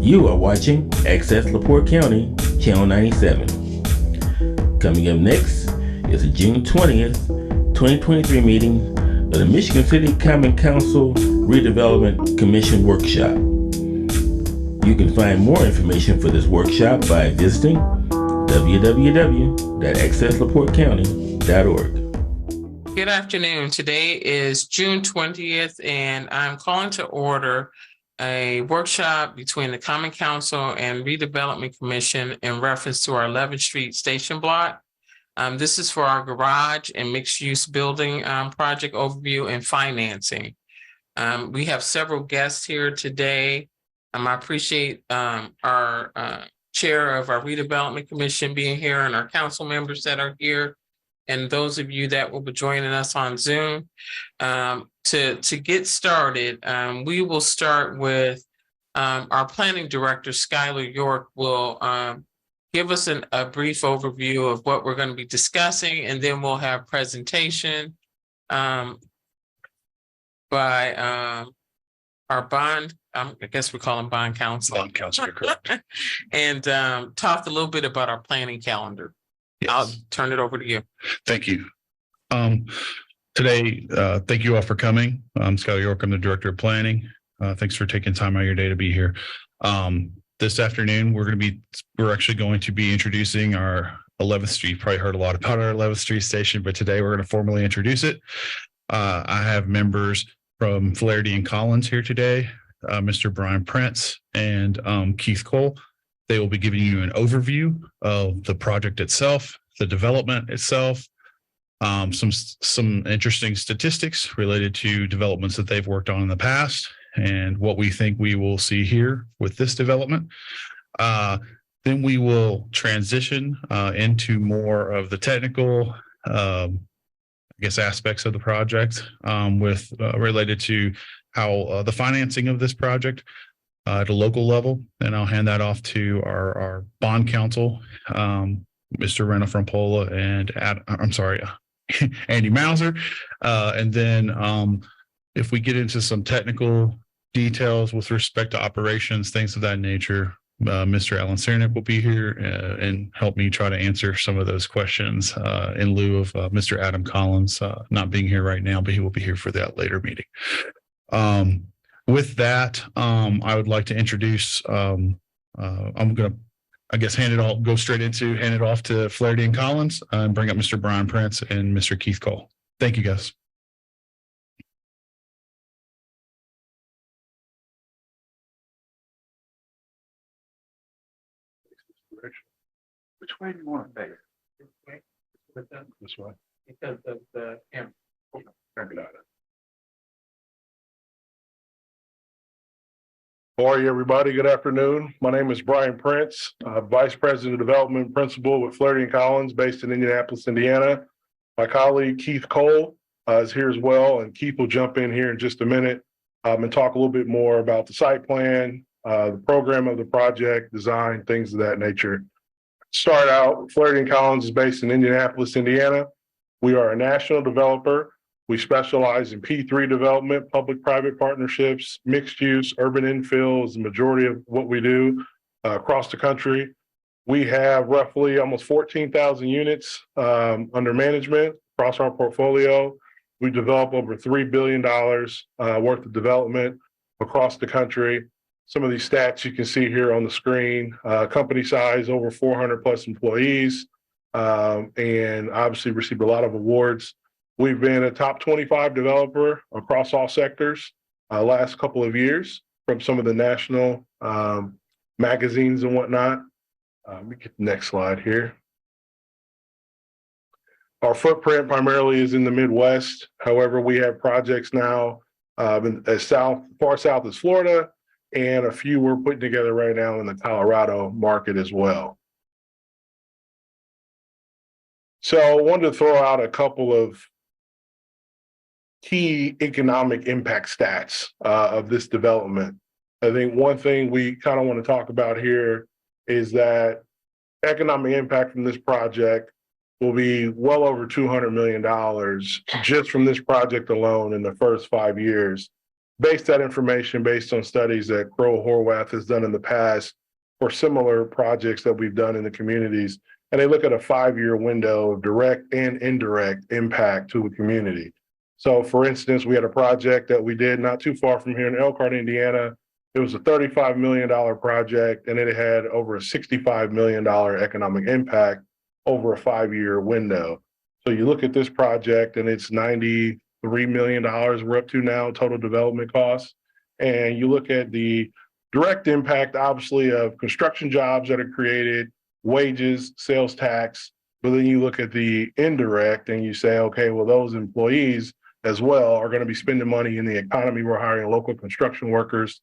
You are watching Access LaPorte County, Channel 97. Coming up next is the June 20th, 2023 meeting of the Michigan City Common Council Redevelopment Commission Workshop. You can find more information for this workshop by visiting www.accesslaportecounty.org. Good afternoon. Today is June 20th, and I'm calling to order a workshop between the Common Council and Redevelopment Commission in reference to our 11th Street Station Block. This is for our garage and mixed-use building project overview and financing. We have several guests here today. I appreciate our chair of our Redevelopment Commission being here and our council members that are here, and those of you that will be joining us on Zoom. To get started, we will start with our planning director, Skylar York, will give us a brief overview of what we're going to be discussing, and then we'll have presentation by our bond, I guess we call them bond counsel. Bond counsel, you're correct. And talk a little bit about our planning calendar. Yes. I'll turn it over to you. Thank you. Today, thank you all for coming. I'm Skylar York. I'm the director of planning. Thanks for taking time out of your day to be here. This afternoon, we're actually going to be introducing our 11th Street. You've probably heard a lot about our 11th Street station, but today we're going to formally introduce it. I have members from Flaherty and Collins here today, Mr. Brian Prince and Keith Cole. They will be giving you an overview of the project itself, the development itself, some interesting statistics related to developments that they've worked on in the past and what we think we will see here with this development. Then we will transition into more of the technical aspects of the project with related to how the financing of this project at a local level. And I'll hand that off to our bond counsel, Mr. Rena Frompola and Andy Mauser. And then if we get into some technical details with respect to operations, things of that nature, Mr. Alan Cernick will be here and help me try to answer some of those questions in lieu of Mr. Adam Collins not being here right now, but he will be here for that later meeting. With that, I would like to introduce, I'm going to, hand it off to Flaherty and Collins and bring up Mr. Brian Prince and Mr. Keith Cole. Thank you, guys. Which way do you want to face? This way. Because of the camera. How are you, everybody? Good afternoon. My name is Brian Prince, Vice President of Development Principal with Flaherty and Collins, based in Indianapolis, Indiana. My colleague Keith Cole is here as well, and Keith will jump in here in just a minute and talk a little bit more about the site plan, the program of the project, design, things of that nature. Start out, Flaherty and Collins is based in Indianapolis, Indiana. We are a national developer. We specialize in P3 development, public-private partnerships, mixed use, urban infill is the majority of what we do across the country. We have roughly almost 14,000 units under management across our portfolio. We develop over $3 billion worth of development across the country. Some of these stats you can see here on the screen, company size over 400 plus employees, and obviously received a lot of awards. We've been a top 25 developer across all sectors last couple of years from some of the national magazines and whatnot. Let me get the next slide here. Our footprint primarily is in the Midwest. However, we have projects now as far south as Florida, and a few we're putting together right now in the Colorado market as well. So I wanted to throw out a couple of key economic impact stats of this development. I think one thing we kind of want to talk about here is that economic impact from this project will be well over $200 million just from this project alone in the first 5 years. based that information based on studies that Crow Horwath has done in the past for similar projects that we've done in the communities. And they look at a 5-year window of direct and indirect impact to the community. So for instance, we had a project that we did not too far from here in Elkhart, Indiana. It was a $35 million project, and it had over a $65 million economic impact over a 5-year window. So you look at this project and it's $93 million we're up to now, total development costs. And you look at the direct impact, obviously, of construction jobs that are created, wages, sales tax, but then you look at the indirect and you say, okay, well, those employees as well are going to be spending money in the economy. We're hiring local construction workers,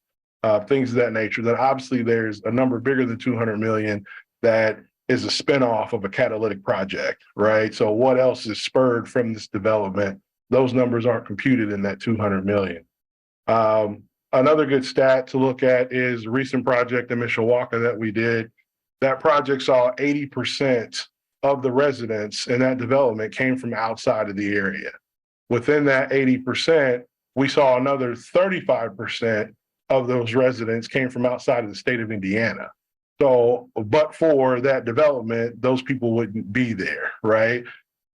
things of that nature. Then obviously there's a number bigger than 200 million that is a spinoff of a catalytic project, right? So what else is spurred from this development? Those numbers aren't computed in that 200 million. Another good stat to look at is a recent project in Mishawaka that we did. That project saw 80% of the residents in that development came from outside of the area. Within that 80%, we saw another 35% of those residents came from outside of the state of Indiana. So, but for that development, those people wouldn't be there, right?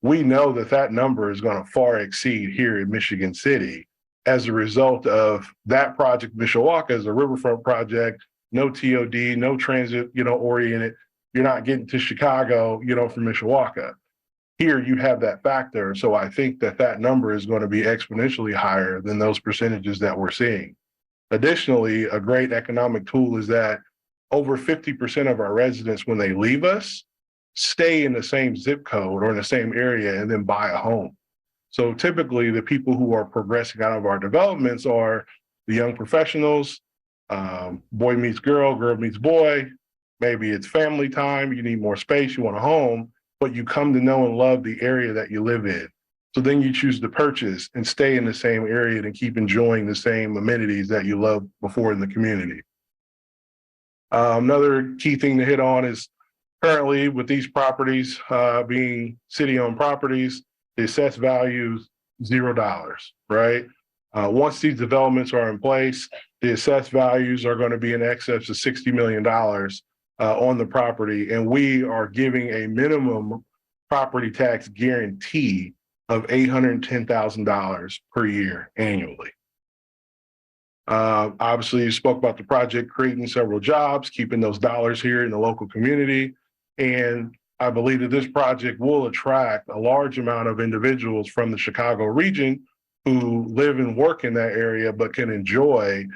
We know that that number is going to far exceed here in Michigan City as a result of that project. Mishawaka is a riverfront project, no TOD, no transit, oriented. You're not getting to Chicago, from Mishawaka. Here you have that factor. So I think that that number is going to be exponentially higher than those percentages that we're seeing. Additionally, a great economic tool is that over 50% of our residents, when they leave us, stay in the same zip code or in the same area and then buy a home. So typically the people who are progressing out of our developments are the young professionals, boy meets girl, girl meets boy. Maybe it's family time, you need more space, you want a home, but you come to know and love the area that you live in. So then you choose to purchase and stay in the same area and keep enjoying the same amenities that you loved before in the community. Another key thing to hit on is currently with these properties being city-owned properties, the assessed value is $0, right? Once these developments are in place, the assessed values are going to be in excess of $60 million on the property, and we are giving a minimum property tax guarantee of $810,000 per year annually. Obviously, you spoke about the project creating several jobs, keeping those dollars here in the local community. And I believe that this project will attract a large amount of individuals from the Chicago region who live and work in that area, but can enjoy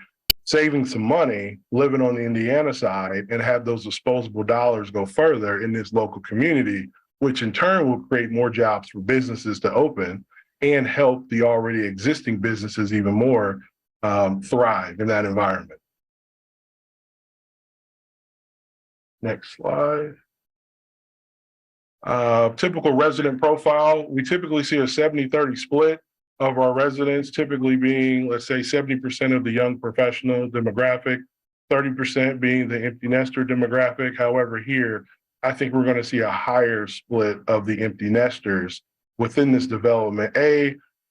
saving some money, living on the Indiana side, and have those disposable dollars go further in this local community, which in turn will create more jobs for businesses to open and help the already existing businesses even more thrive in that environment. Next slide. Typical resident profile. We typically see a 70-30 split of our residents, typically being, let's say, 70% of the young professional demographic, 30% being the empty nester demographic. However, here, I think we're going to see a higher split of the empty nesters within this development.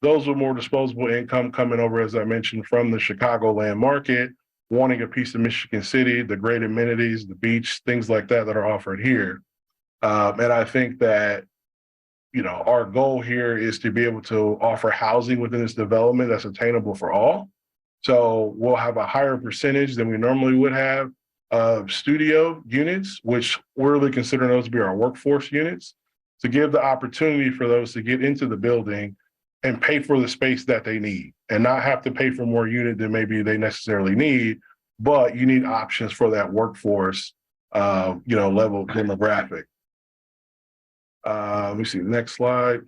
Those with more disposable income coming over, as I mentioned, from the Chicagoland market, wanting a piece of Michigan City, the great amenities, the beach, things like that that are offered here. And I think that, our goal here is to be able to offer housing within this development that's attainable for all. So we'll have a higher percentage than we normally would have of studio units, which we're really considering those to be our workforce units, to give the opportunity for those to get into the building and pay for the space that they need and not have to pay for more unit than maybe they necessarily need, but you need options for that workforce, level demographic. Let me see the next slide.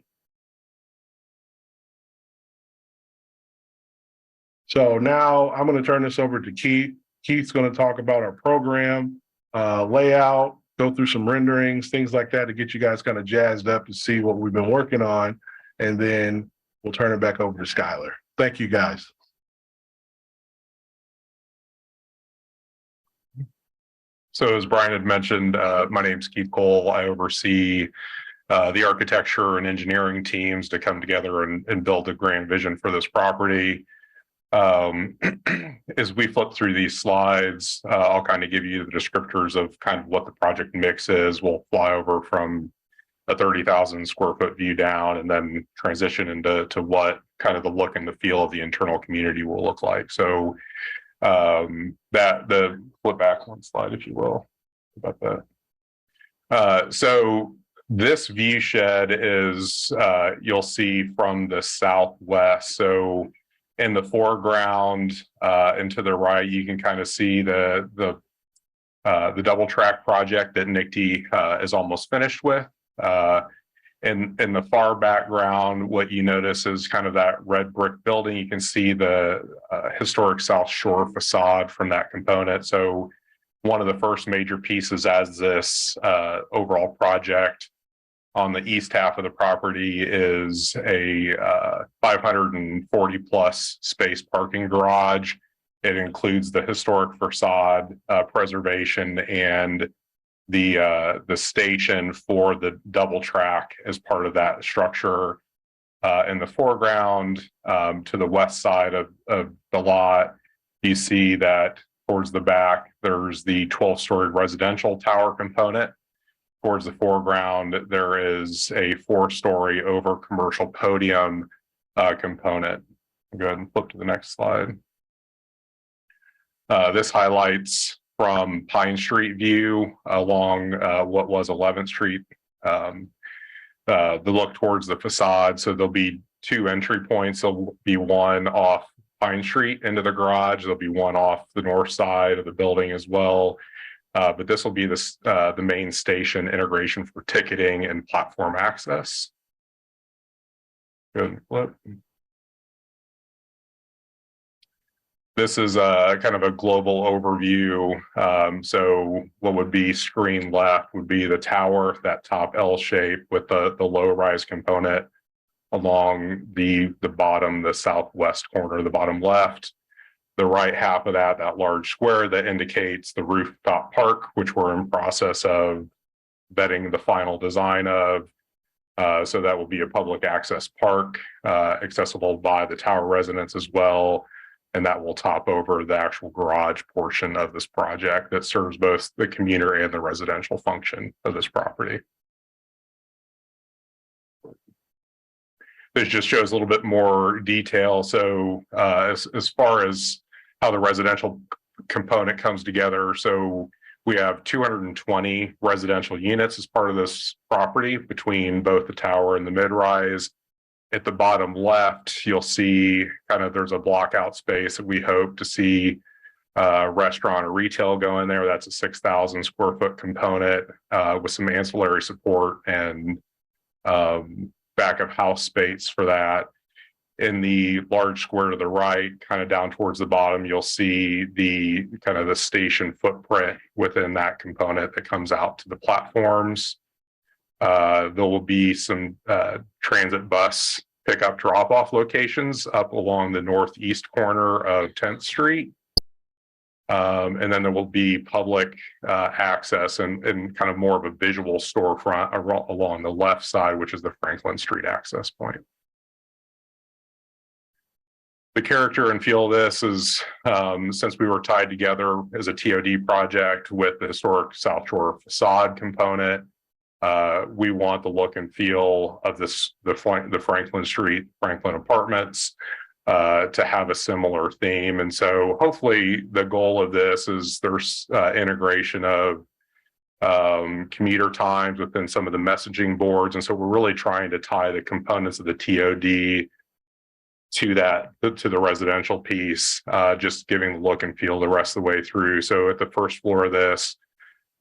So now I'm going to turn this over to Keith. Keith's going to talk about our program, layout, go through some renderings, things like that to get you guys kind of jazzed up to see what we've been working on. And then we'll turn it back over to Skylar. Thank you, guys. So as Brian had mentioned, my name's Keith Cole. I oversee the architecture and engineering teams to come together and build a grand vision for this property. As we flip through these slides, I'll kind of give you the descriptors of kind of what the project mix is. We'll fly over from a 30,000 square foot view down and then transition into what kind of the look and the feel of the internal community will look like. So the flip back one slide, if you will, about that. So this view shed is you'll see from the southwest. So in the foreground and to the right, you can kind of see the double track project that NICTE is almost finished with. In the far background, what you notice is kind of that red brick building. You can see the historic South Shore facade from that component. So one of the first major pieces as this overall project on the east half of the property is a 540 plus space parking garage. It includes the historic facade preservation and the station for the double track as part of that structure. In the foreground, to the west side of the lot, you see that towards the back, there's the 12-story residential tower component. Towards the foreground, there is a 4-story over commercial podium component. Go ahead and flip to the next slide. This highlights from Pine Street view along what was 11th Street, the look towards the facade. So there'll be 2 entry points. There'll be one off Pine Street into the garage. There'll be one off the north side of the building as well. But this will be the main station integration for ticketing and platform access. Good, flip. This is a kind of a global overview. So what would be screen left would be the tower, that top L shape with the low rise component along the bottom, the southwest corner, the bottom left. The right half of that large square that indicates the rooftop park, which we're in process of vetting the final design of. So that will be a public access park, accessible by the tower residents as well. And that will top over the actual garage portion of this project that serves both the commuter and the residential function of this property. This just shows a little bit more detail. So as far as how the residential component comes together, so we have 220 residential units as part of this property between both the tower and the mid-rise. At the bottom left, you'll see kind of there's a block out space that we hope to see restaurant or retail go in there. That's a 6,000 square foot component with some ancillary support and back of house space for that. In the large square to the right, kind of down towards the bottom, you'll see the kind of the station footprint within that component that comes out to the platforms. There will be some transit bus pickup drop-off locations up along the northeast corner of 10th Street. And then there will be public access and kind of more of a visual storefront along the left side, which is the Franklin Street access point. The character and feel of this is, since we were tied together as a TOD project with the historic South Shore facade component, we want the look and feel of the Franklin Street, Franklin apartments to have a similar theme. And so hopefully the goal of this is there's integration of commuter times within some of the messaging boards. And so we're really trying to tie the components of the TOD to the residential piece, just giving the look and feel the rest of the way through. So at the first floor of this,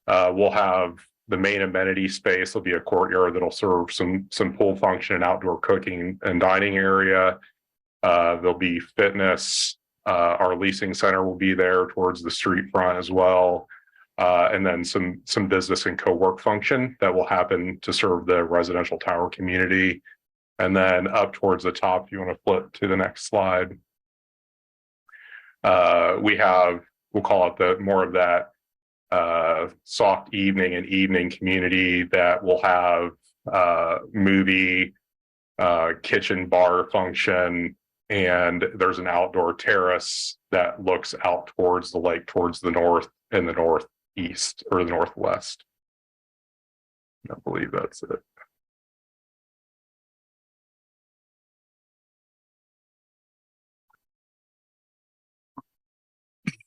we'll have the main amenity space. There'll be a courtyard that'll serve some pool function and outdoor cooking and dining area. There'll be fitness. Our leasing center will be there towards the street front as well. And then some business and co-work function that will happen to serve the residential tower community. And then up towards the top, if you want to flip to the next slide, we'll call it more of that soft evening and evening community that will have movie, kitchen bar function, And there's an outdoor terrace that looks out towards the lake, towards the north and the northeast or the northwest. I believe that's it.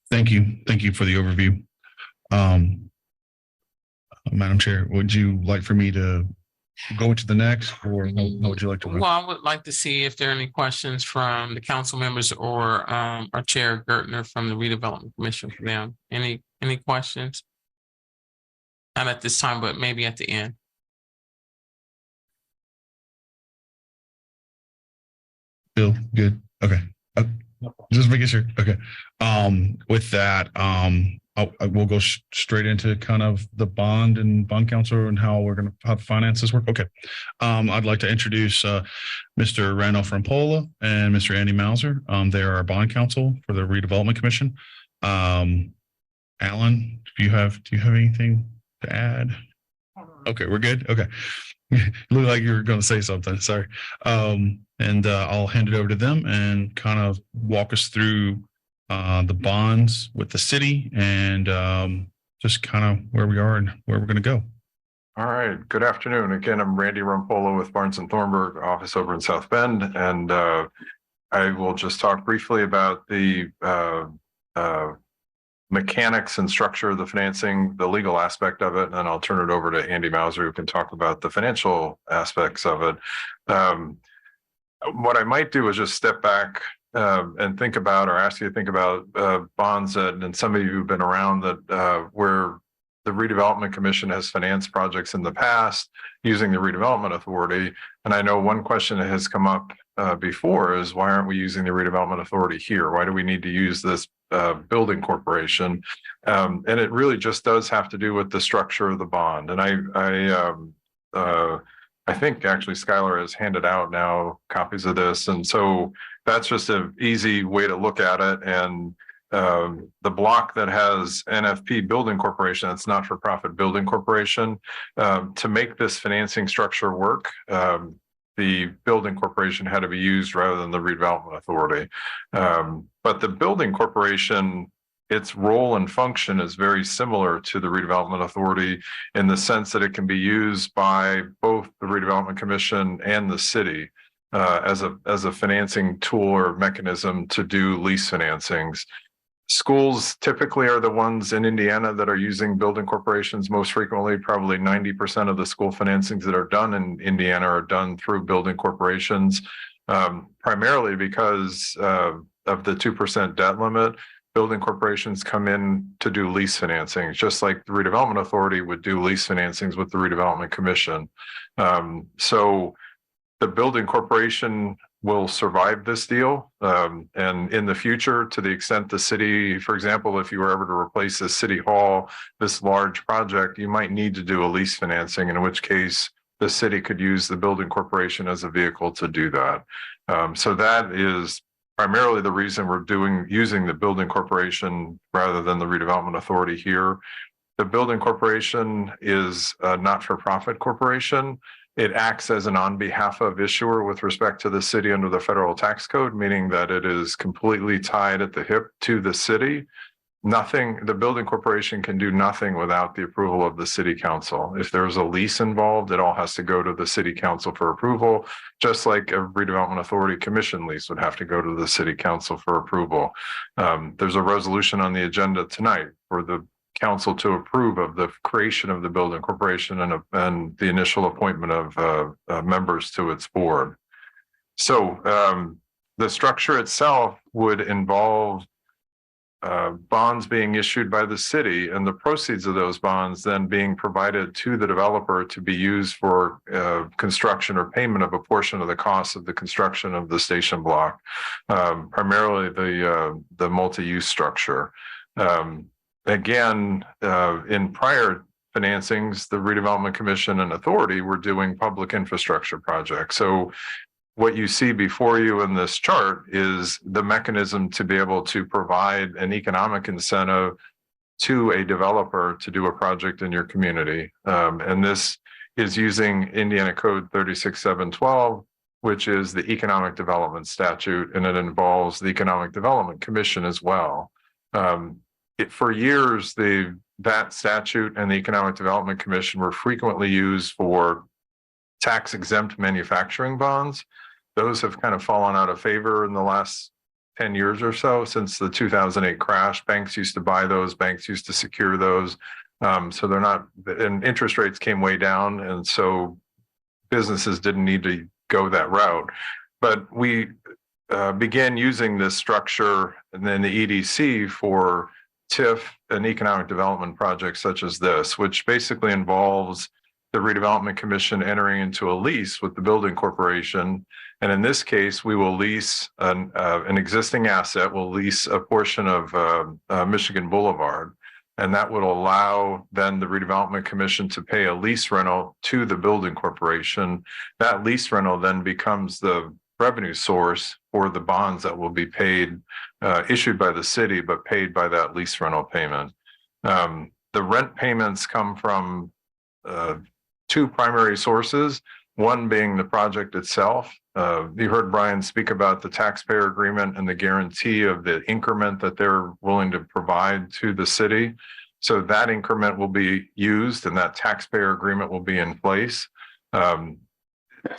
Thank you. Thank you for the overview. Madam Chair, would you like for me to go to the next, or how would you like to? Well, I would like to see if there are any questions from the council members or our Chair Gertner from the Redevelopment Commission for them. Any questions? Not at this time, but maybe at the end. Bill, good. Okay. Just making sure. Okay. With that, we'll go straight into kind of the bond and bond council and how the finances work. Okay. I'd like to introduce Mr. Randolph Rampolla and Mr. Andy Mauser. They are our bond counsel for the Redevelopment Commission. Alan, do you have anything to add? Okay, we're good. Okay. Looked like you were going to say something. Sorry. And I'll hand it over to them and kind of walk us through the bonds with the city and just kind of where we are and where we're going to go. All right. Good afternoon. Again, I'm Randy Rampolla with Barnes & Thornburg office over in South Bend. And I will just talk briefly about the mechanics and structure of the financing, the legal aspect of it, and then I'll turn it over to Andy Mauser, who can talk about the financial aspects of it. What I might do is just step back and think about, or ask you to think about bonds that, and some of you have been around that where the Redevelopment Commission has financed projects in the past using the Redevelopment Authority. And I know one question that has come up before is, why aren't we using the Redevelopment Authority here? Why do we need to use this building corporation? And it really just does have to do with the structure of the bond. And I think actually Skylar has handed out now copies of this. And so that's just an easy way to look at it. And the block that has NFP Building Corporation, that's not for profit building corporation, to make this financing structure work, the building corporation had to be used rather than the Redevelopment Authority. But the building corporation, its role and function is very similar to the Redevelopment Authority in the sense that it can be used by both the Redevelopment Commission and the city as a financing tool or mechanism to do lease financings. Schools typically are the ones in Indiana that are using building corporations most frequently. Probably 90% of the school financings that are done in Indiana are done through building corporations, primarily because of the 2% debt limit. Building corporations come in to do lease financing, just like the Redevelopment Authority would do lease financings with the Redevelopment Commission. So the building corporation will survive this deal. And in the future, to the extent the city, for example, if you were ever to replace the city hall, this large project, you might need to do a lease financing, in which case the city could use the building corporation as a vehicle to do that. So that is primarily the reason we're using the building corporation rather than the Redevelopment Authority here. The building corporation is a not-for-profit corporation. It acts as an on behalf of issuer with respect to the city under the federal tax code, meaning that it is completely tied at the hip to the city. The building corporation can do nothing without the approval of the city council. If there's a lease involved, it all has to go to the city council for approval, just like a Redevelopment Authority Commission lease would have to go to the city council for approval. There's a resolution on the agenda tonight for the council to approve of the creation of the building corporation and the initial appointment of members to its board. So the structure itself would involve bonds being issued by the city, and the proceeds of those bonds then being provided to the developer to be used for construction or payment of a portion of the cost of the construction of the station block, primarily the multi-use structure. Again, in prior financings, the Redevelopment Commission and Authority were doing public infrastructure projects. So what you see before you in this chart is the mechanism to be able to provide an economic incentive to a developer to do a project in your community. And this is using Indiana Code 36712, which is the Economic Development Statute, and it involves the Economic Development Commission as well. For years, that statute and the Economic Development Commission were frequently used for tax-exempt manufacturing bonds. Those have kind of fallen out of favor in the last 10 years or so. Since the 2008 crash, banks used to buy those, banks used to secure those. So they're not, and interest rates came way down, and so businesses didn't need to go that route. But we began using this structure and then the EDC for TIF and economic development projects such as this, which basically involves the Redevelopment Commission entering into a lease with the building corporation. And in this case, we will lease an existing asset. We'll lease a portion of Michigan Boulevard. And that would allow then the Redevelopment Commission to pay a lease rental to the building corporation. That lease rental then becomes the revenue source for the bonds that will be paid, issued by the city, but paid by that lease rental payment. The rent payments come from two primary sources, one being the project itself. You heard Brian speak about the taxpayer agreement and the guarantee of the increment that they're willing to provide to the city. So that increment will be used and that taxpayer agreement will be in place.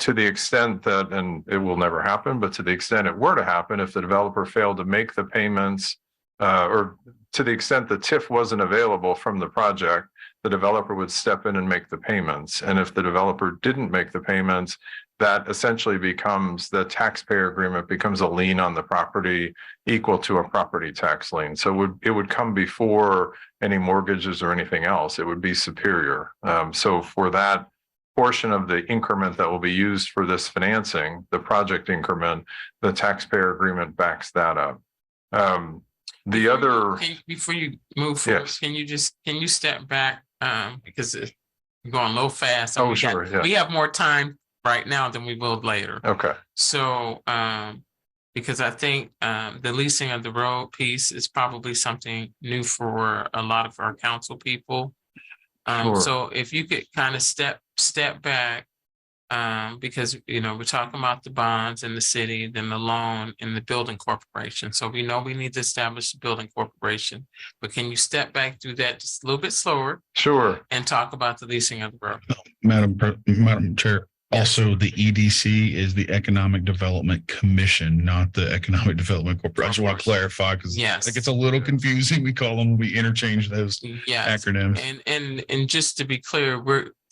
To the extent that, and it will never happen, but to the extent it were to happen, if the developer failed to make the payments, or to the extent the TIF wasn't available from the project, the developer would step in and make the payments. And if the developer didn't make the payments, that essentially becomes, the taxpayer agreement becomes a lien on the property equal to a property tax lien. So it would come before any mortgages or anything else. It would be superior. So for that portion of the increment that will be used for this financing, the project increment, the taxpayer agreement backs that up. Before you move forward, yes. can you step back, because you're going a little fast. Oh, sure. Yeah. We have more time right now than we will later. Okay. So, because I think the leasing of the road piece is probably something new for a lot of our council people. Sure. So if you could kind of step back, because we're talking about the bonds in the city, then the loan in the building corporation. So we know we need to establish the building corporation, but can you step back through that just a little bit slower? Sure. And talk about the leasing of the road? Madam Chair. Also, the EDC is the Economic Development Commission, not the Economic Development Corporation. I just want to clarify because yes, it gets a little confusing. We call them, we interchange those acronyms. And just to be clear,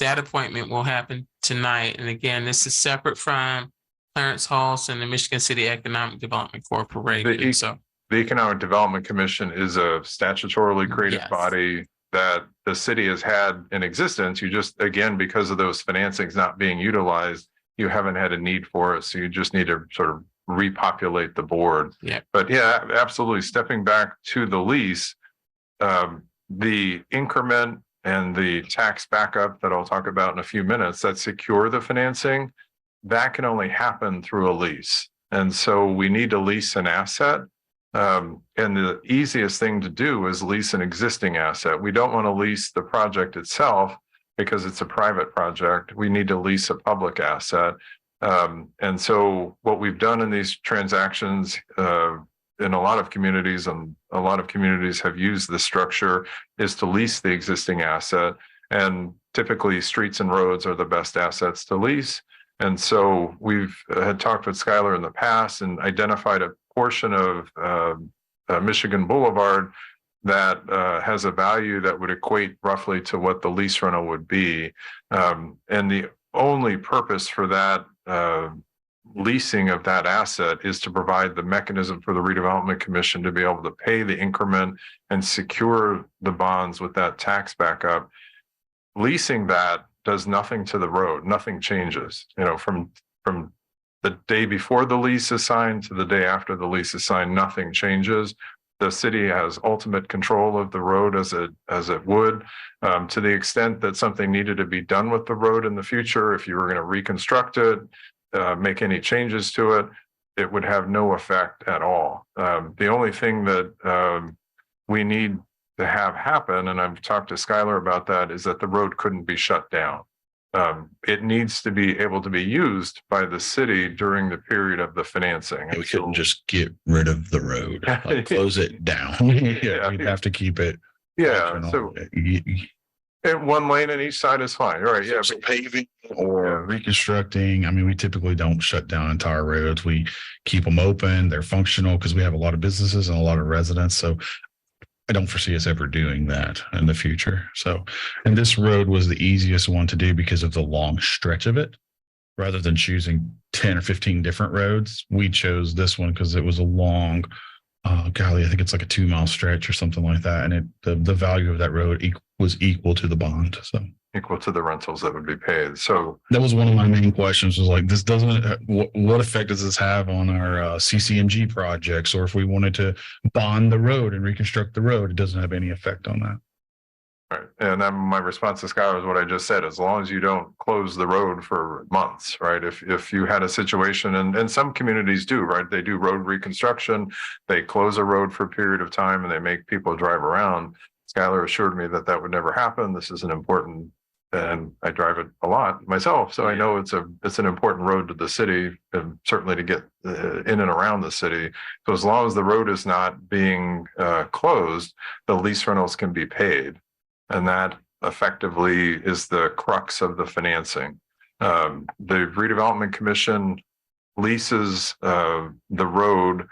that appointment will happen tonight. And again, this is separate from Clarence Halls and the Michigan City Economic Development Corporation. The Economic Development Commission is a statutorily created body that the city has had in existence. You just, again, because of those financings not being utilized, you haven't had a need for it. So you just need to sort of repopulate the board. Yeah. But yeah, absolutely. Stepping back to the lease, the increment and the tax backup that I'll talk about in a few minutes that secure the financing, that can only happen through a lease. And so we need to lease an asset. And the easiest thing to do is lease an existing asset. We don't want to lease the project itself because it's a private project. We need to lease a public asset. And so what we've done in these transactions in a lot of communities, and a lot of communities have used this structure, is to lease the existing asset. And typically streets and roads are the best assets to lease. And so we've had talked with Skylar in the past and identified a portion of Michigan Boulevard that has a value that would equate roughly to what the lease rental would be. And the only purpose for that leasing of that asset is to provide the mechanism for the Redevelopment Commission to be able to pay the increment and secure the bonds with that tax backup. Leasing that does nothing to the road, nothing changes, from the day before the lease is signed to the day after the lease is signed, nothing changes. The city has ultimate control of the road as it would. To the extent that something needed to be done with the road in the future, if you were going to reconstruct it, make any changes to it, it would have no effect at all. The only thing that we need to have happen, and I've talked to Skylar about that, is that the road couldn't be shut down. it needs to be able to be used by the city during the period of the financing. We couldn't just get rid of the road, like close it down. Yeah, we'd have to keep it. Yeah, so and one lane on each side is fine, right? Yeah, but paving or reconstructing. I mean, we typically don't shut down entire roads. We keep them open. They're functional because we have a lot of businesses and a lot of residents. So I don't foresee us ever doing that in the future. So, and this road was the easiest one to do because of the long stretch of it. Rather than choosing 10 or 15 different roads, we chose this one because it was a long, golly, I think it's like a 2-mile stretch or something like that. And the value of that road was equal to the bond. So equal to the rentals that would be paid. So that was one of my main questions, was like, this doesn't, what effect does this have on our CCMG projects? Or if we wanted to bond the road and reconstruct the road, it doesn't have any effect on that. right. And then my response to Skylar is what I just said, as long as you don't close the road for months, right? If you had a situation, and some communities do, right? They do road reconstruction, they close a road for a period of time and they make people drive around. Skylar assured me that that would never happen. This is an important, and I drive it a lot myself. So I know it's an important road to the city, and certainly to get in and around the city. So as long as the road is not being closed, the lease rentals can be paid. And that effectively is the crux of the financing. The Redevelopment Commission leases the road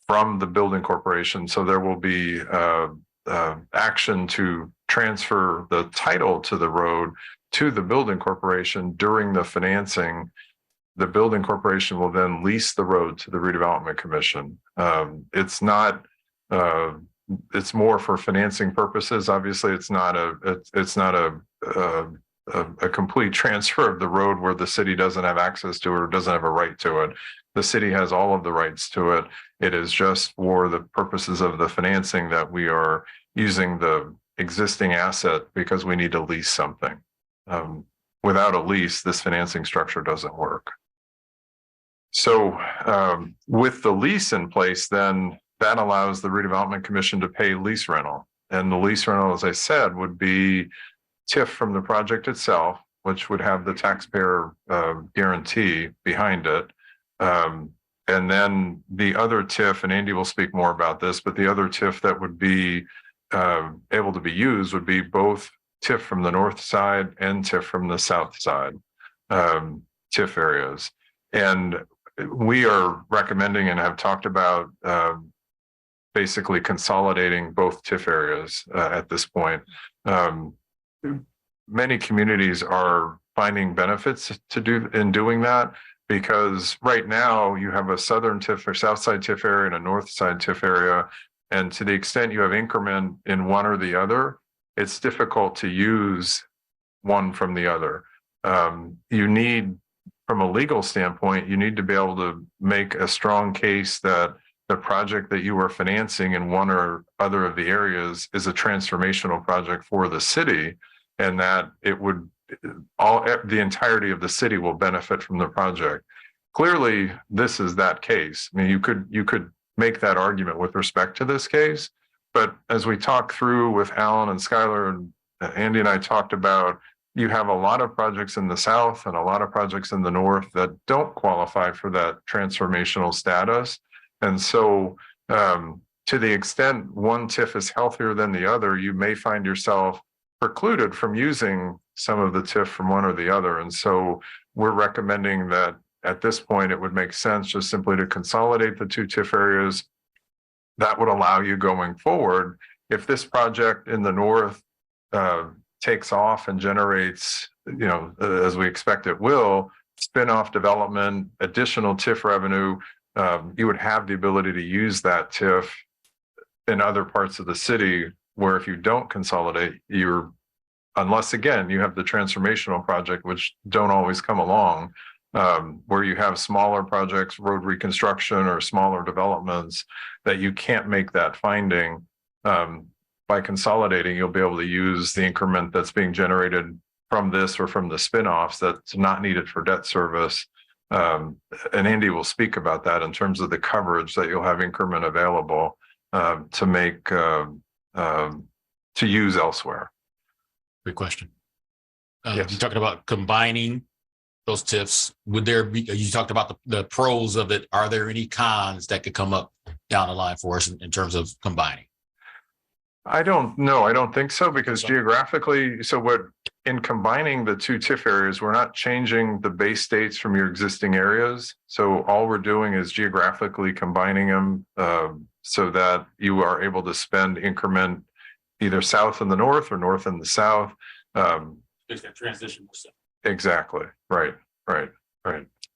from the building corporation. So there will be action to transfer the title to the road to the building corporation during the financing. The building corporation will then lease the road to the Redevelopment Commission. It's not it's more for financing purposes. Obviously, it's not a complete transfer of the road where the city doesn't have access to it or doesn't have a right to it. The city has all of the rights to it. It is just for the purposes of the financing that we are using the existing asset because we need to lease something. Without a lease, this financing structure doesn't work. So with the lease in place, then that allows the Redevelopment Commission to pay lease rental. And the lease rental, as I said, would be TIF from the project itself, which would have the taxpayer guarantee behind it. And then the other TIF, and Andy will speak more about this, but the other TIF that would be able to be used would be both TIF from the north side and TIF from the south side, TIF areas. And we are recommending and have talked about basically consolidating both TIF areas at this point. Many communities are finding benefits in doing that, because right now you have a southern TIF or south side TIF area and a north side TIF area. And to the extent you have increment in one or the other, it's difficult to use one from the other. You need, from a legal standpoint, you need to be able to make a strong case that the project that you are financing in one or other of the areas is a transformational project for the city, and that it would the entirety of the city will benefit from the project. Clearly, this is that case. I mean, you could make that argument with respect to this case, but as we talked through with Alan and Skylar and Andy and I talked about, you have a lot of projects in the south and a lot of projects in the north that don't qualify for that transformational status. And so to the extent one TIF is healthier than the other, you may find yourself precluded from using some of the TIF from one or the other. And so we're recommending that at this point, it would make sense just simply to consolidate the two TIF areas. That would allow you going forward, if this project in the north takes off and generates, as we expect it will, spin-off development, additional TIF revenue, you would have the ability to use that TIF in other parts of the city, where if you don't consolidate, unless again, you have the transformational project, which don't always come along, where you have smaller projects, road reconstruction or smaller developments, that you can't make that finding. By consolidating, you'll be able to use the increment that's being generated from this or from the spinoffs that's not needed for debt service. And Andy will speak about that in terms of the coverage that you'll have increment available to make to use elsewhere. Great question. Yes. You're talking about combining those TIFs. Would there be, you talked about the pros of it. Are there any cons that could come up down the line for us in terms of combining? I don't know. I don't think so, because geographically, in combining the two TIF areas, we're not changing the base states from your existing areas. So all we're doing is geographically combining them so that you are able to spend increment either south in the north or north in the south. There's that transition. Exactly. Right.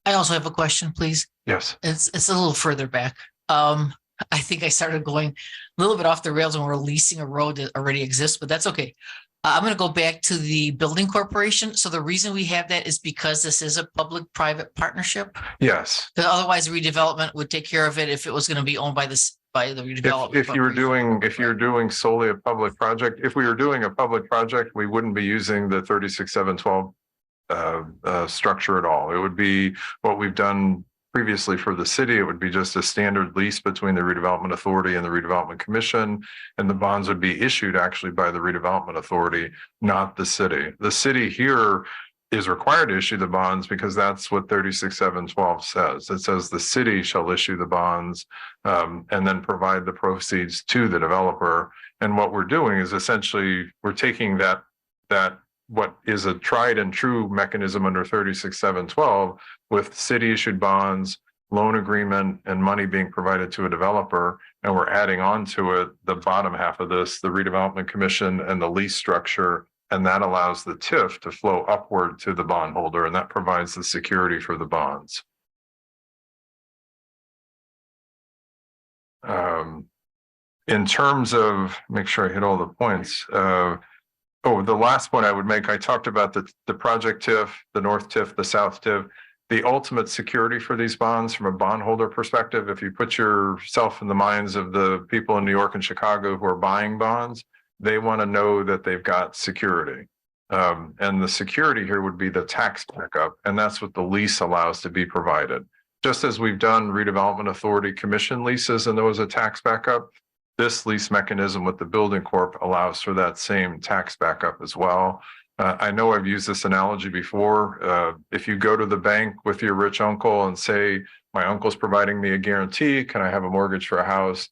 I also have a question, please. Yes. It's a little further back. I think I started going a little bit off the rails when we're leasing a road that already exists, but that's okay. I'm going to go back to the building corporation. So the reason we have that is because this is a public-private partnership. Yes. Because otherwise, redevelopment would take care of it if it was going to be owned by the redevelopment. If you're doing solely a public project, if we were doing a public project, we wouldn't be using the 36.712 structure at all. It would be what we've done previously for the city. It would be just a standard lease between the redevelopment authority and the redevelopment commission, and the bonds would be issued actually by the redevelopment authority, not the city. The city here is required to issue the bonds because that's what 36.712 says. It says the city shall issue the bonds and then provide the proceeds to the developer. And what we're doing is essentially we're taking that what is a tried and true mechanism under 36.712 with city issued bonds, loan agreement, and money being provided to a developer. And we're adding on to it the bottom half of this, the redevelopment commission and the lease structure. And that allows the TIF to flow upward to the bondholder, and that provides the security for the bonds. In terms of, make sure I hit all the points. The last point I would make, I talked about the project TIF, the North TIF, the South TIF, the ultimate security for these bonds from a bondholder perspective. If you put yourself in the minds of the people in New York and Chicago who are buying bonds, they want to know that they've got security. And the security here would be the tax backup. And that's what the lease allows to be provided. Just as we've done redevelopment authority commission leases and there was a tax backup, this lease mechanism with the building corp allows for that same tax backup as well. I know I've used this analogy before. If you go to the bank with your rich uncle and say, my uncle's providing me a guarantee, can I have a mortgage for a house?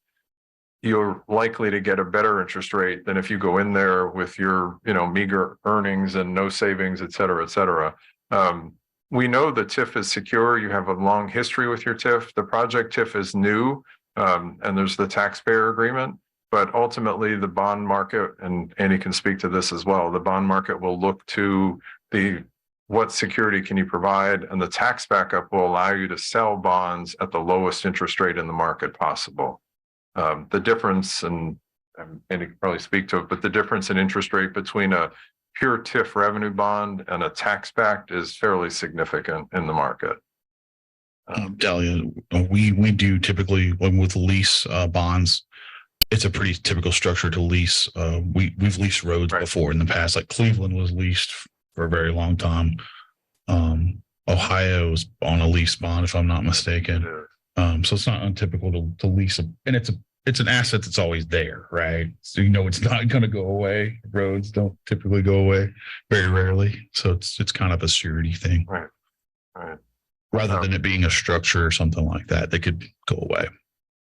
You're likely to get a better interest rate than if you go in there with your, meager earnings and no savings, et cetera, et cetera. We know the TIF is secure. You have a long history with your TIF. The project TIF is new. And there's the taxpayer agreement, but ultimately the bond market, and Andy can speak to this as well, the bond market will look to what security can you provide, and the tax backup will allow you to sell bonds at the lowest interest rate in the market possible. The difference, and Andy can probably speak to it, but the difference in interest rate between a pure TIF revenue bond and a tax backed is fairly significant in the market. Delia, we do typically with lease bonds. It's a pretty typical structure to lease. We've leased roads before in the past, like Cleveland was leased for a very long time. Ohio is on a lease bond, if I'm not mistaken. So it's not untypical to lease and it's an asset that's always there, right? So it's not going to go away. Roads don't typically go away, very rarely. So it's kind of a surety thing, right. Rather than it being a structure or something like that could go away.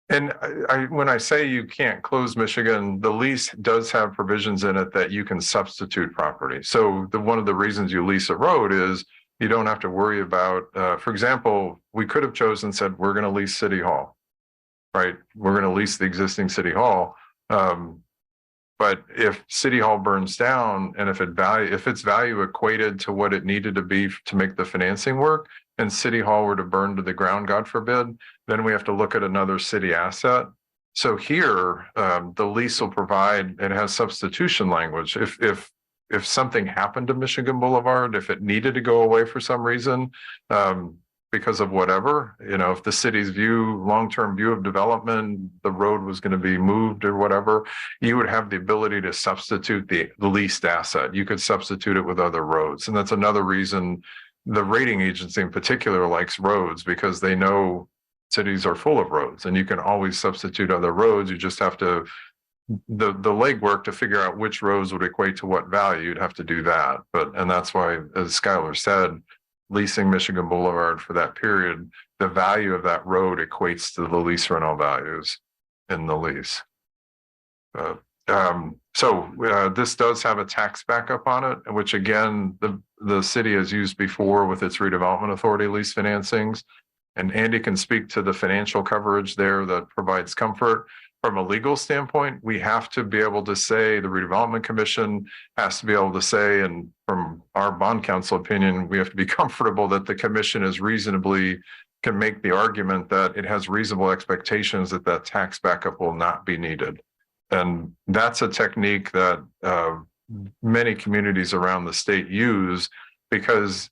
And when I say you can't close Michigan, the lease does have provisions in it that you can substitute property. So one of the reasons you lease a road is you don't have to worry about, for example, we could have chosen said, we're going to lease City Hall, right? We're going to lease the existing City Hall. But if City Hall burns down and if its value equated to what it needed to be to make the financing work, and City Hall were to burn to the ground, God forbid, then we have to look at another city asset. So here, the lease will provide, it has substitution language. If something happened to Michigan Boulevard, if it needed to go away for some reason, because of whatever, if the city's long-term view of development, the road was going to be moved or whatever, you would have the ability to substitute the leased asset. You could substitute it with other roads. And that's another reason the rating agency in particular likes roads, because they know cities are full of roads and you can always substitute other roads. You just have to the legwork to figure out which roads would equate to what value, you'd have to do that. And that's why, as Skylar said, leasing Michigan Boulevard for that period, the value of that road equates to the lease rental values in the lease. This does have a tax backup on it, which again, the city has used before with its redevelopment authority lease financings. And Andy can speak to the financial coverage there that provides comfort. From a legal standpoint, we have to be able to say, the Redevelopment Commission has to be able to say, and from our bond counsel opinion, we have to be comfortable that the commission is reasonably can make the argument that it has reasonable expectations that that tax backup will not be needed. And that's a technique that many communities around the state use, because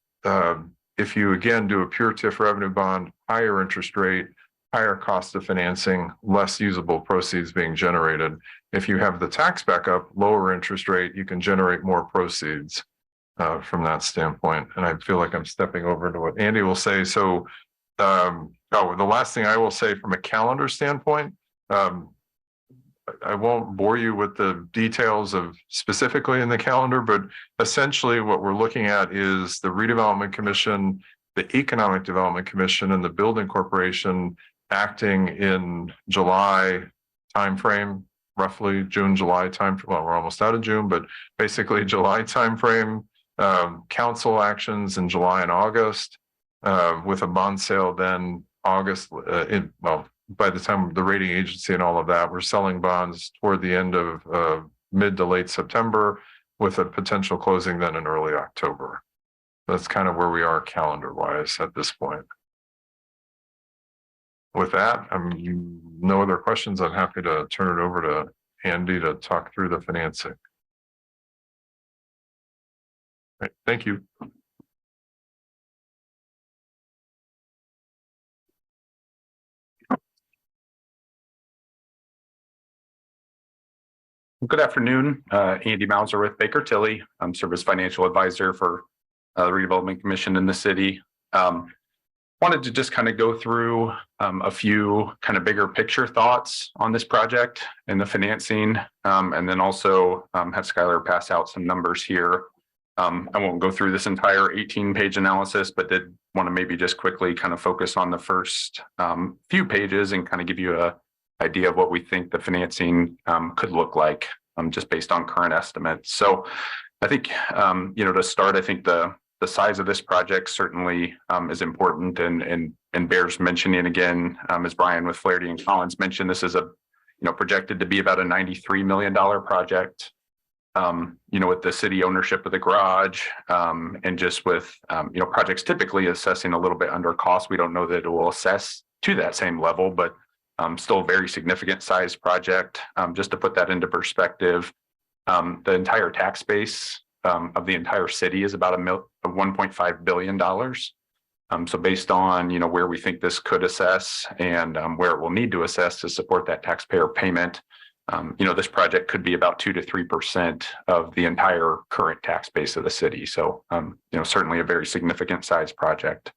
if you again do a pure TIF revenue bond, higher interest rate, higher cost of financing, less usable proceeds being generated. If you have the tax backup, lower interest rate, you can generate more proceeds from that standpoint. And I feel like I'm stepping over into what Andy will say. So, the last thing I will say from a calendar standpoint, I won't bore you with the details of specifically in the calendar, but essentially what we're looking at is the Redevelopment Commission, the Economic Development Commission, and the Building Corporation acting in July timeframe, roughly June, July time. Well, we're almost out of June, but basically July timeframe. Council actions in July and August, with a bond sale then August. By the time the rating agency and all of that, we're selling bonds toward the end of mid to late September, with a potential closing then in early October. That's kind of where we are calendar wise at this point. With that, no other questions. I'm happy to turn it over to Andy to talk through the financing. Right, thank you. Good afternoon, Andy Mauser with Baker Tilly. I'm Service Financial Advisor for the Redevelopment Commission in the city. Wanted to just kind of go through a few kind of bigger picture thoughts on this project and the financing, and then also have Skylar pass out some numbers here. I won't go through this entire 18-page analysis, but did want to maybe just quickly kind of focus on the first few pages and kind of give you a idea of what we think the financing could look like, just based on current estimates. So I think, to start, I think the size of this project certainly is important and bears mentioning again, as Brian with Flaherty and Collins mentioned, this is projected to be about a $93 million project. With the city ownership of the garage, and just with, projects typically assessing a little bit under cost. We don't know that it will assess to that same level, but still a very significant size project. Just to put that into perspective, the entire tax base of the entire city is about $1.5 billion. So based on, where we think this could assess and where it will need to assess to support that taxpayer payment, this project could be about 2 to 3% of the entire current tax base of the city. So, certainly a very significant size project.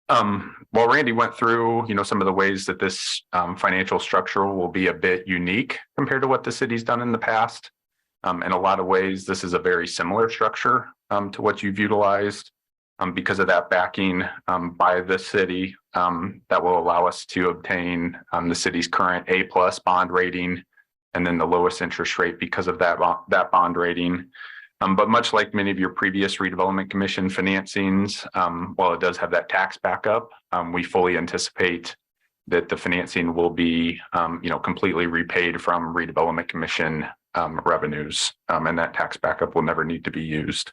While Randy went through, some of the ways that this financial structure will be a bit unique compared to what the city's done in the past. In a lot of ways, this is a very similar structure to what you've utilized because of that backing by the city that will allow us to obtain the city's current A+ bond rating, and then the lowest interest rate because of that bond rating. But much like many of your previous Redevelopment Commission financings, while it does have that tax backup, we fully anticipate that the financing will be, completely repaid from Redevelopment Commission revenues, and that tax backup will never need to be used.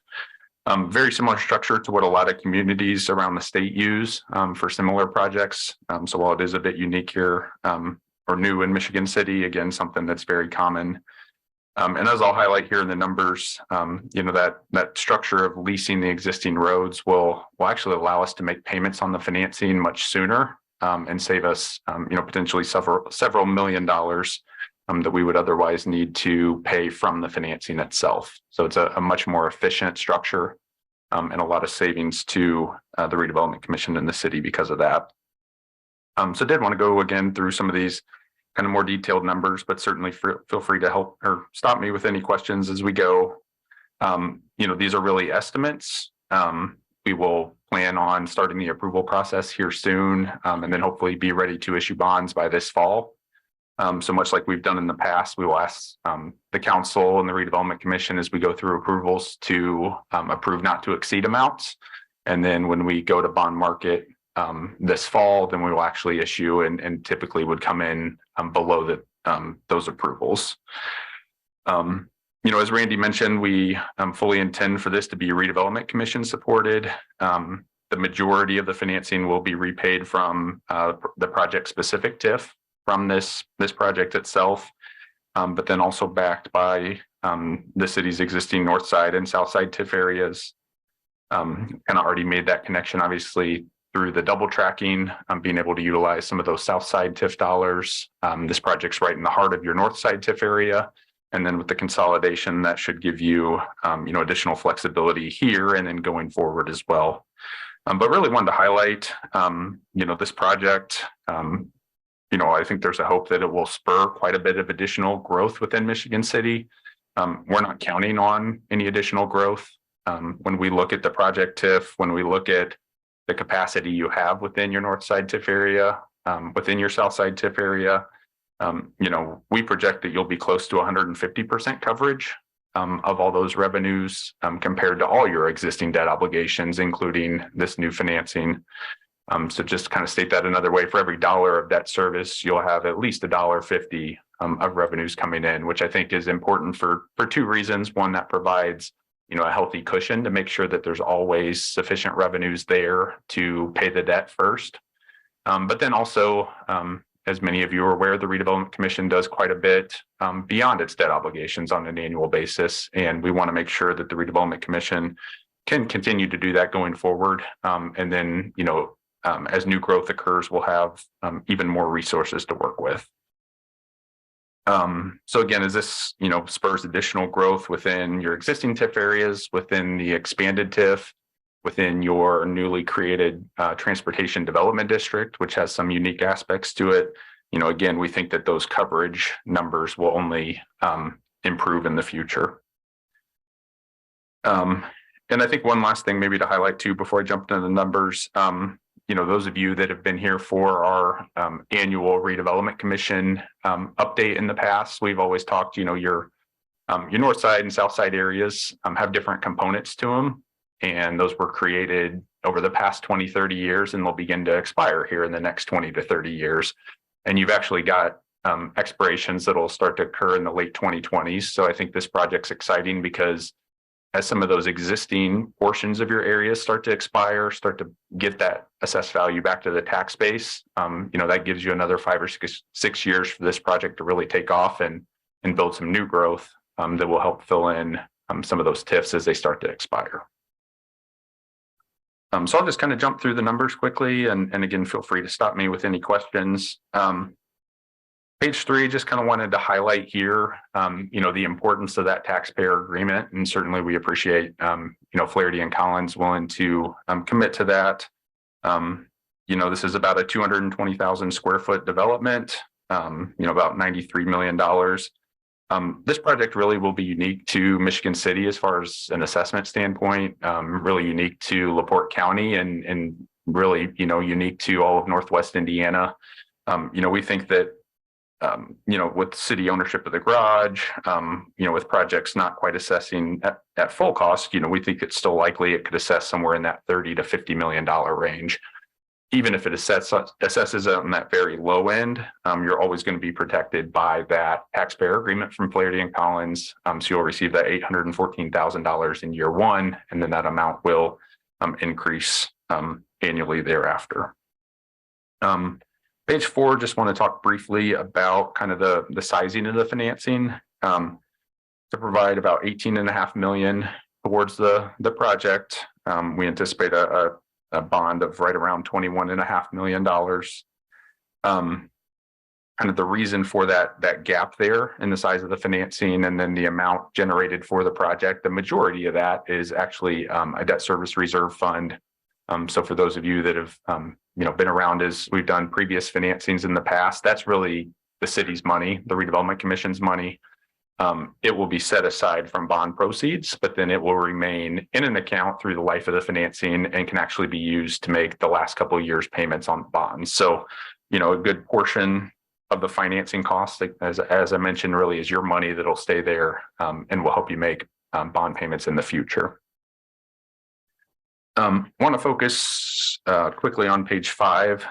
Very similar structure to what a lot of communities around the state use for similar projects. So while it is a bit unique here or new in Michigan City, again, something that's very common. And as I'll highlight here in the numbers, that structure of leasing the existing roads will actually allow us to make payments on the financing much sooner and save us, potentially several million dollars that we would otherwise need to pay from the financing itself. So it's a much more efficient structure and a lot of savings to the Redevelopment Commission in the city because of that. So I did want to go again through some of these kind of more detailed numbers, but certainly feel free to help or stop me with any questions as we go. These are really estimates. We will plan on starting the approval process here soon, and then hopefully be ready to issue bonds by this fall. So much like we've done in the past, we will ask the council and the redevelopment commission as we go through approvals to approve not to exceed amounts. And then when we go to bond market this fall, then we will actually issue and typically would come in below those approvals. As Randy mentioned, we fully intend for this to be redevelopment commission supported. The majority of the financing will be repaid from the project specific TIF from this project itself, but then also backed by the city's existing north side and south side TIF areas. And I already made that connection, obviously, through the double tracking, being able to utilize some of those south side TIF dollars. This project's right in the heart of your north side TIF area. And then with the consolidation, that should give you, additional flexibility here and then going forward as well. But really wanted to highlight, this project. I think there's a hope that it will spur quite a bit of additional growth within Michigan City. We're not counting on any additional growth. When we look at the project TIF, when we look at the capacity you have within your north side TIF area, within your south side TIF area, we project that you'll be close to 150% coverage of all those revenues compared to all your existing debt obligations, including this new financing. So just kind of state that another way, for every dollar of debt service, you'll have at least $1.50 of revenues coming in, which I think is important for two reasons. One, that provides a healthy cushion to make sure that there's always sufficient revenues there to pay the debt first. But then also, as many of you are aware, the Redevelopment Commission does quite a bit beyond its debt obligations on an annual basis. And we want to make sure that the Redevelopment Commission can continue to do that going forward. And then, as new growth occurs, we'll have even more resources to work with. So again, as this, spurs additional growth within your existing TIF areas, within the expanded TIF, within your newly created transportation development district, which has some unique aspects to it. Again, we think that those coverage numbers will only improve in the future. And I think one last thing maybe to highlight too, before I jump into the numbers, those of you that have been here for our annual Redevelopment Commission update in the past, we've always talked, your north side and south side areas have different components to them. And those were created over the past 20, 30 years, and they'll begin to expire here in the next 20 to 30 years. And you've actually got expirations that will start to occur in the late 2020s. So I think this project's exciting because as some of those existing portions of your area start to expire, start to get that assessed value back to the tax base, that gives you another 5 or 6 years for this project to really take off and build some new growth that will help fill in some of those TIFs as they start to expire. So I'll just kind of jump through the numbers quickly, and again, feel free to stop me with any questions. Page 3, just kind of wanted to highlight here, the importance of that taxpayer agreement, and certainly we appreciate, Flaherty and Collins willing to commit to that. This is about a 220,000 square foot development, about $93 million. This project really will be unique to Michigan City as far as an assessment standpoint, really unique to LaPorte County and really, unique to all of Northwest Indiana. We think that, with city ownership of the garage, with projects not quite assessing at full cost, we think it's still likely it could assess somewhere in that $30 to $50 million range. Even if it assesses on that very low end, you're always going to be protected by that taxpayer agreement from Flaherty and Collins. So you'll receive that $814,000 in year 1, and then that amount will increase annually thereafter. Page 4, just want to talk briefly about kind of the sizing of the financing to provide about $18.5 million towards the project. We anticipate a bond of right around $21.5 million. Kind of the reason for that gap there in the size of the financing and then the amount generated for the project, the majority of that is actually a debt service reserve fund. So for those of you that have been around as we've done previous financings in the past, that's really the city's money, the redevelopment commission's money. It will be set aside from bond proceeds, but then it will remain in an account through the life of the financing and can actually be used to make the last couple of years payments on bonds. So, a good portion of the financing costs, as I mentioned, really is your money that'll stay there and will help you make bond payments in the future. Want to focus quickly on page 5.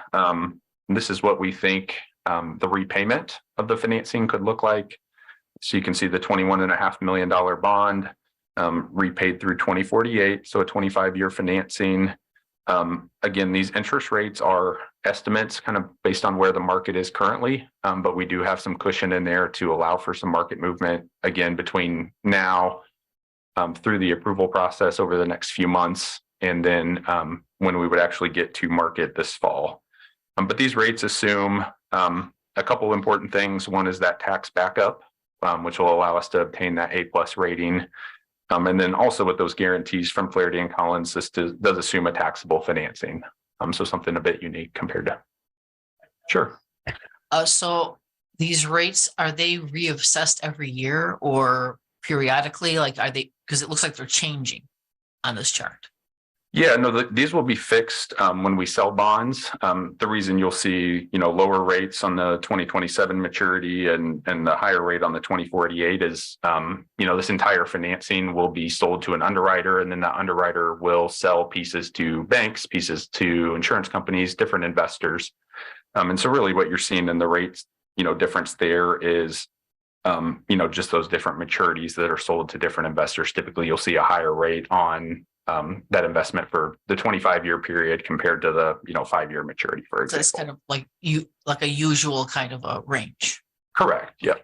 This is what we think the repayment of the financing could look like. So you can see the $21.5 million bond repaid through 2048, so a 25-year financing. Again, these interest rates are estimates kind of based on where the market is currently, but we do have some cushion in there to allow for some market movement, again, between now through the approval process over the next few months, and then when we would actually get to market this fall. But these rates assume a couple important things. One is that tax backup, which will allow us to obtain that A+ rating. And then also with those guarantees from Flaherty and Collins, this does assume a taxable financing. So something a bit unique compared to. Sure. So these rates, are they reassessed every year or periodically? Like, are they, because it looks like they're changing on this chart. Yeah, no, these will be fixed when we sell bonds. The reason you'll see, lower rates on the 2027 maturity and the higher rate on the 2048 is, this entire financing will be sold to an underwriter, and then that underwriter will sell pieces to banks, pieces to insurance companies, different investors. And so really what you're seeing in the rates, difference there is, just those different maturities that are sold to different investors. Typically, you'll see a higher rate on that investment for the 25-year period compared to the 5-year maturity, for example. So it's kind of like a usual kind of a range. Correct. Yeah.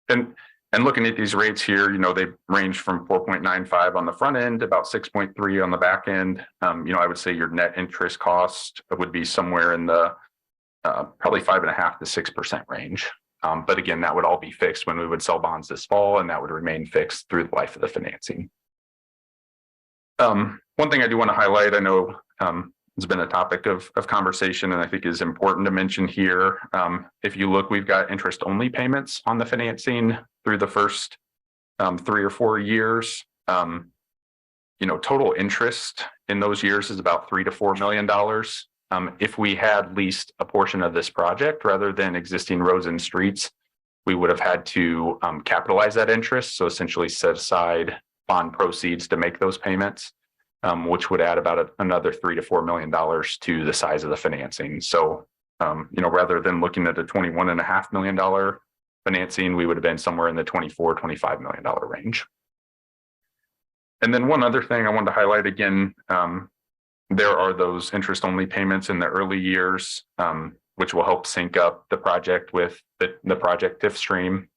And looking at these rates here, they range from 4.95 on the front end, about 6.3 on the back end. I would say your net interest cost would be somewhere in the probably 5.5% to 6% range. But again, that would all be fixed when we would sell bonds this fall, and that would remain fixed through the life of the financing. One thing I do want to highlight, I know it's been a topic of conversation, and I think is important to mention here. If you look, we've got interest only payments on the financing through the first 3 or 4 years. Total interest in those years is about $3 to $4 million. If we had leased a portion of this project rather than existing roads and streets, we would have had to capitalize that interest. So essentially set aside bond proceeds to make those payments, which would add about another $3 to $4 million to the size of the financing. So, rather than looking at a $21.5 million financing, we would have been somewhere in the $24, $25 million range. And then one other thing I wanted to highlight again, there are those interest only payments in the early years, which will help sync up the project with the project TIF stream.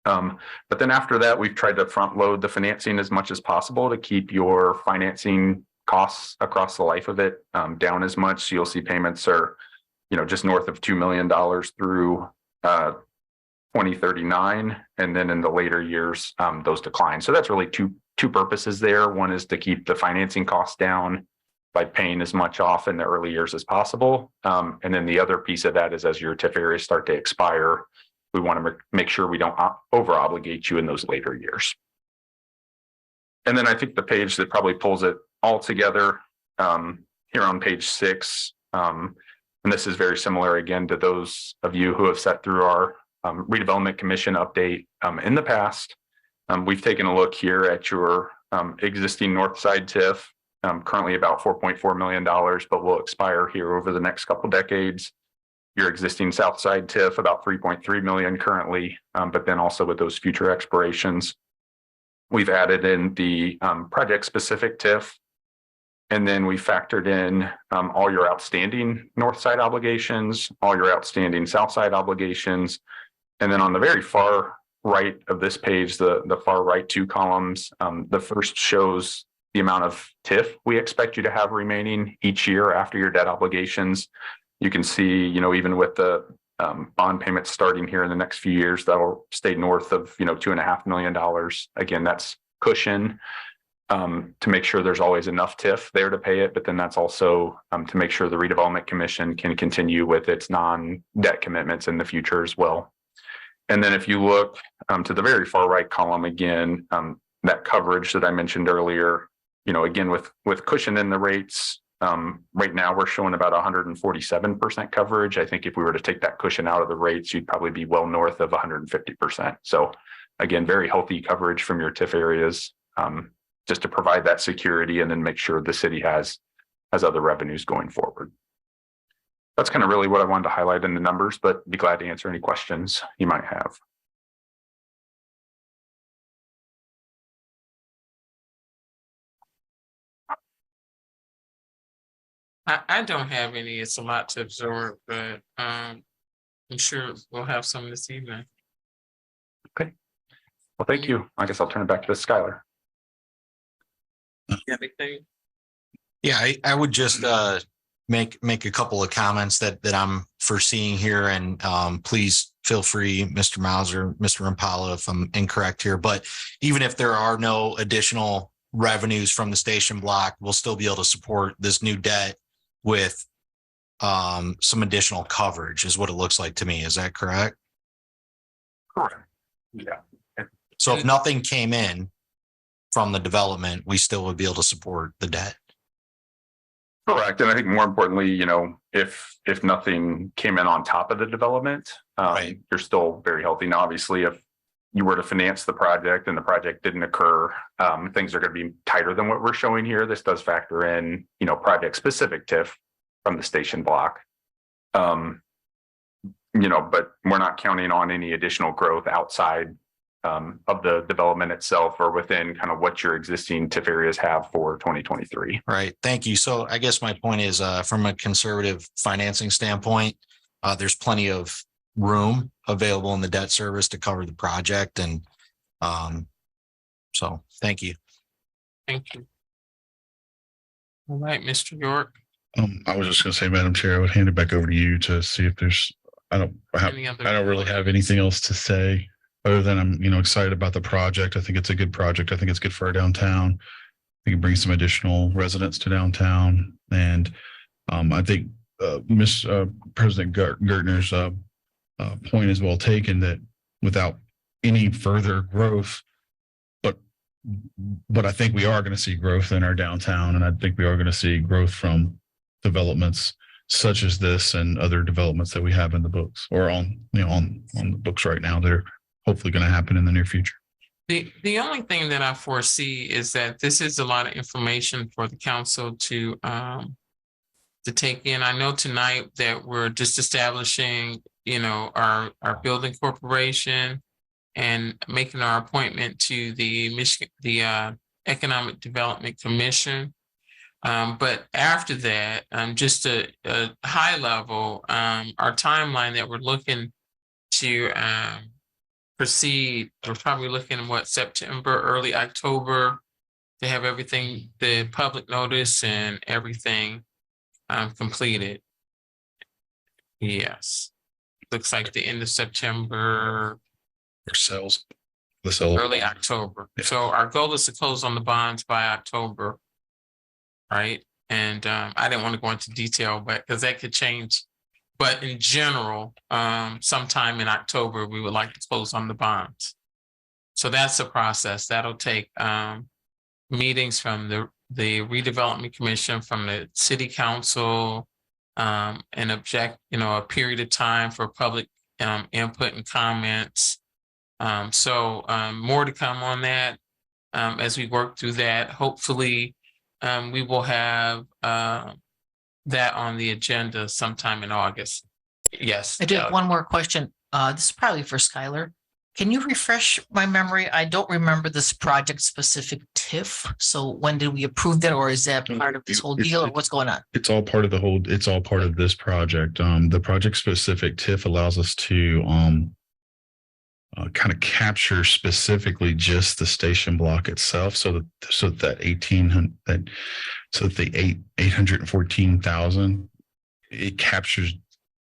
But then after that, we've tried to front load the financing as much as possible to keep your financing costs across the life of it down as much. So you'll see payments are, just north of $2 million through 2039. And then in the later years, those decline. So that's really two purposes there. One is to keep the financing costs down by paying as much off in the early years as possible. And then the other piece of that is as your TIF areas start to expire, we want to make sure we don't over obligate you in those later years. And then I think the page that probably pulls it all together here on page 6, and this is very similar again to those of you who have sat through our redevelopment commission update in the past. We've taken a look here at your existing north side TIF, currently about $4.4 million, but will expire here over the next couple decades. Your existing south side TIF, about $3.3 million currently, but then also with those future expirations. We've added in the project specific TIF, and then we factored in all your outstanding north side obligations, all your outstanding south side obligations. And then on the very far right of this page, the far right 2 columns, the first shows the amount of TIF we expect you to have remaining each year after your debt obligations. You can see, even with the bond payments starting here in the next few years, that'll stay north of, $2.5 million. Again, that's cushion. to make sure there's always enough TIF there to pay it. But then that's also to make sure the Redevelopment Commission can continue with its non-debt commitments in the future as well. And then if you look to the very far right column again, that coverage that I mentioned earlier, again, with cushion in the rates, right now we're showing about 147% coverage. I think if we were to take that cushion out of the rates, you'd probably be well north of 150%. So again, very healthy coverage from your TIF areas, just to provide that security and then make sure the city has other revenues going forward. That's kind of really what I wanted to highlight in the numbers, but be glad to answer any questions you might have. I don't have any. It's a lot to absorb, but I'm sure we'll have some this evening. Okay. Well, thank you. I guess I'll turn it back to Skylar. Anything? Yeah, I would just make a couple of comments that I'm foreseeing here, and please feel free, Mr. Mauser, Mr. Impala, if I'm incorrect here. But even if there are no additional revenues from the station block, we'll still be able to support this new debt with some additional coverage, is what it looks like to me. Is that correct? Correct. Yeah. So if nothing came in from the development, we still would be able to support the debt. Correct. And I think more importantly, if nothing came in on top of the development, Right. You're still very healthy. Now, obviously, if you were to finance the project and the project didn't occur, things are going to be tighter than what we're showing here. This does factor in, project specific TIF from the station block. But we're not counting on any additional growth outside of the development itself or within kind of what your existing TIF areas have for 2023. Right. Thank you. So I guess my point is, from a conservative financing standpoint, there's plenty of room available in the debt service to cover the project. And so thank you. Thank you. All right, Mr. York. I was just going to say, Madam Chair, I would hand it back over to you to see if there's, I don't really have anything else to say other than I'm, excited about the project. I think it's a good project. I think it's good for our downtown. I think it brings some additional residents to downtown. And I think President Gertner's point is well taken, that without any further growth, but I think we are going to see growth in our downtown, and I think we are going to see growth from developments such as this and other developments that we have in the books or on the books right now that are hopefully going to happen in the near future. The only thing that I foresee is that this is a lot of information for the council to take in. I know tonight that we're just establishing, our building corporation and making our appointment to the Economic Development Commission. But after that, just a high level, our timeline that we're looking to proceed, we're probably looking at September, early October to have everything, the public notice and everything completed. Yes. Looks like the end of September. Early October. Yeah. So our goal is to close on the bonds by October. Right. And I didn't want to go into detail, but because that could change. But in general, sometime in October, we would like to close on the bonds. So that's the process. That'll take meetings from the Redevelopment Commission, from the City Council, and a period of time for public input and comments. So more to come on that as we work through that. Hopefully, we will have that on the agenda sometime in August. Yes. I do have one more question. This is probably for Skylar. Can you refresh my memory? I don't remember this project specific TIF. So when did we approve that, or is that part of this whole deal, or what's going on? It's all part of the whole, it's all part of this project. The project specific TIF allows us to kind of capture specifically just the station block itself. So that 814,000, it captures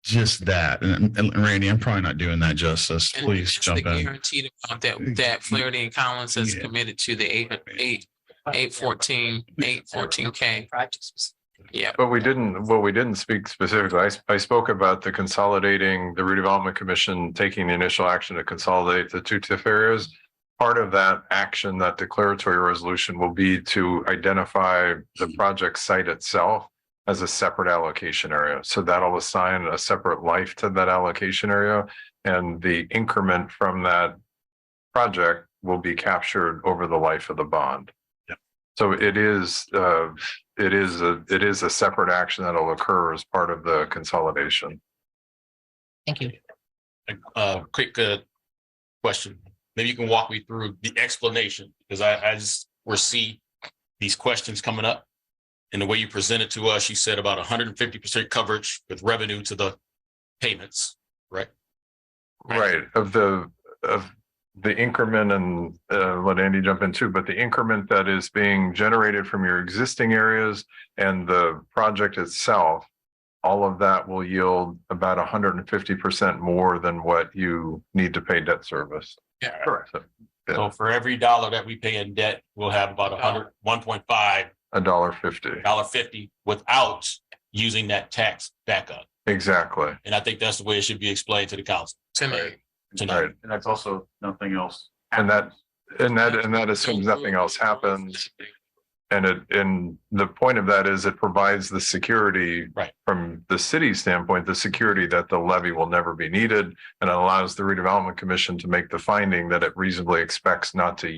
just that. And Randy, I'm probably not doing that justice. Please jump in. Guaranteed amount that Flaherty and Collins has committed to the 814K. Yeah. But we didn't speak specifically. I spoke about the consolidating, the redevelopment commission taking the initial action to consolidate the two TIF areas. Part of that action, that declaratory resolution, will be to identify the project site itself as a separate allocation area. So that'll assign a separate life to that allocation area, and the increment from that project will be captured over the life of the bond. So it is a separate action that'll occur as part of the consolidation. Thank you. Quick question. Maybe you can walk me through the explanation, because I just foresee these questions coming up. And the way you presented to us, you said about 150% coverage with revenue to the payments, right? Right. Of the increment, and let Andy jump in too, but the increment that is being generated from your existing areas and the project itself, all of that will yield about 150% more than what you need to pay debt service. Yeah. Correct. So for every dollar that we pay in debt, we'll have about 1.5, $1.50 without using that tax backup. Exactly. And I think that's the way it should be explained to the council Tonight. Right. And that's also nothing else. And that assumes nothing else happens. And the point of that is it provides the security, right, from the city standpoint, the security that the levy will never be needed, and it allows the redevelopment commission to make the finding that it reasonably expects not to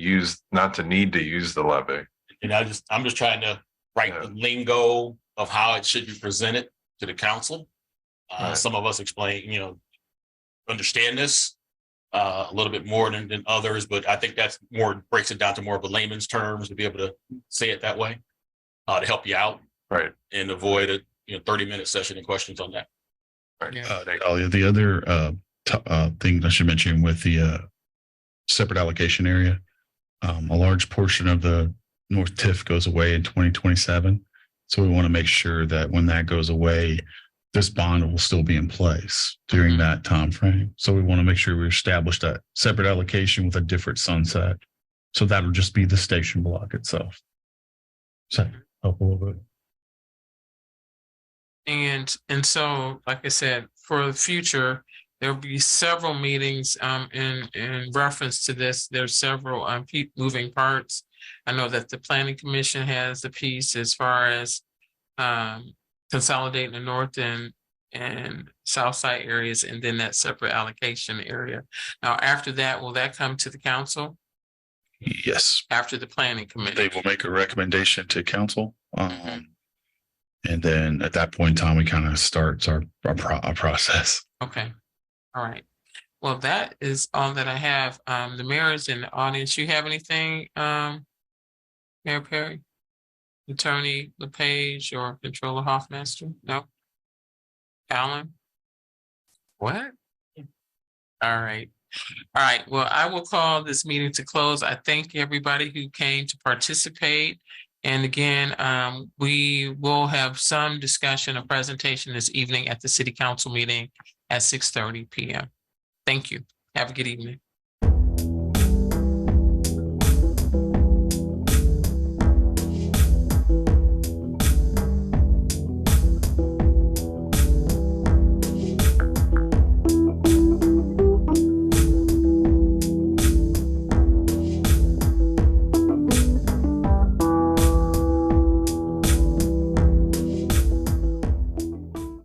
need to use the levy. And I'm just trying to write the lingo of how it should be presented to the council. Right. Some of us explain, understand this a little bit more than others, but I think that's more, breaks it down to more of a layman's terms to be able to say it that way, to help you out, right, and avoid a 30-minute session and questions on that. Right. Talia, the other thing I should mention with the separate allocation area, a large portion of the North TIF goes away in 2027. So we want to make sure that when that goes away, this bond will still be in place during that time frame. So we want to make sure we establish that separate allocation with a different sunset. So that'll just be the station block itself. So help a little bit. And so, like I said, for the future, there'll be several meetings in reference to this. There's several moving parts. I know that the Planning Commission has a piece as far as consolidating the north and south side areas, and then that separate allocation area. Now, after that, will that come to the council? Yes. After the Planning Commission, They will make a recommendation to council. And then at that point in time, we kind of starts our process. Okay. All right. Well, that is all that I have. The mayor is in the audience. You have anything, Mayor Perry? Attorney LePage or Controller Hoffmaster? No? Alan? What? All right. All right. Well, I will call this meeting to close. I thank everybody who came to participate. And again, we will have some discussion, a presentation this evening at the City Council meeting at 6:30 p.m. Thank you. Have a good evening.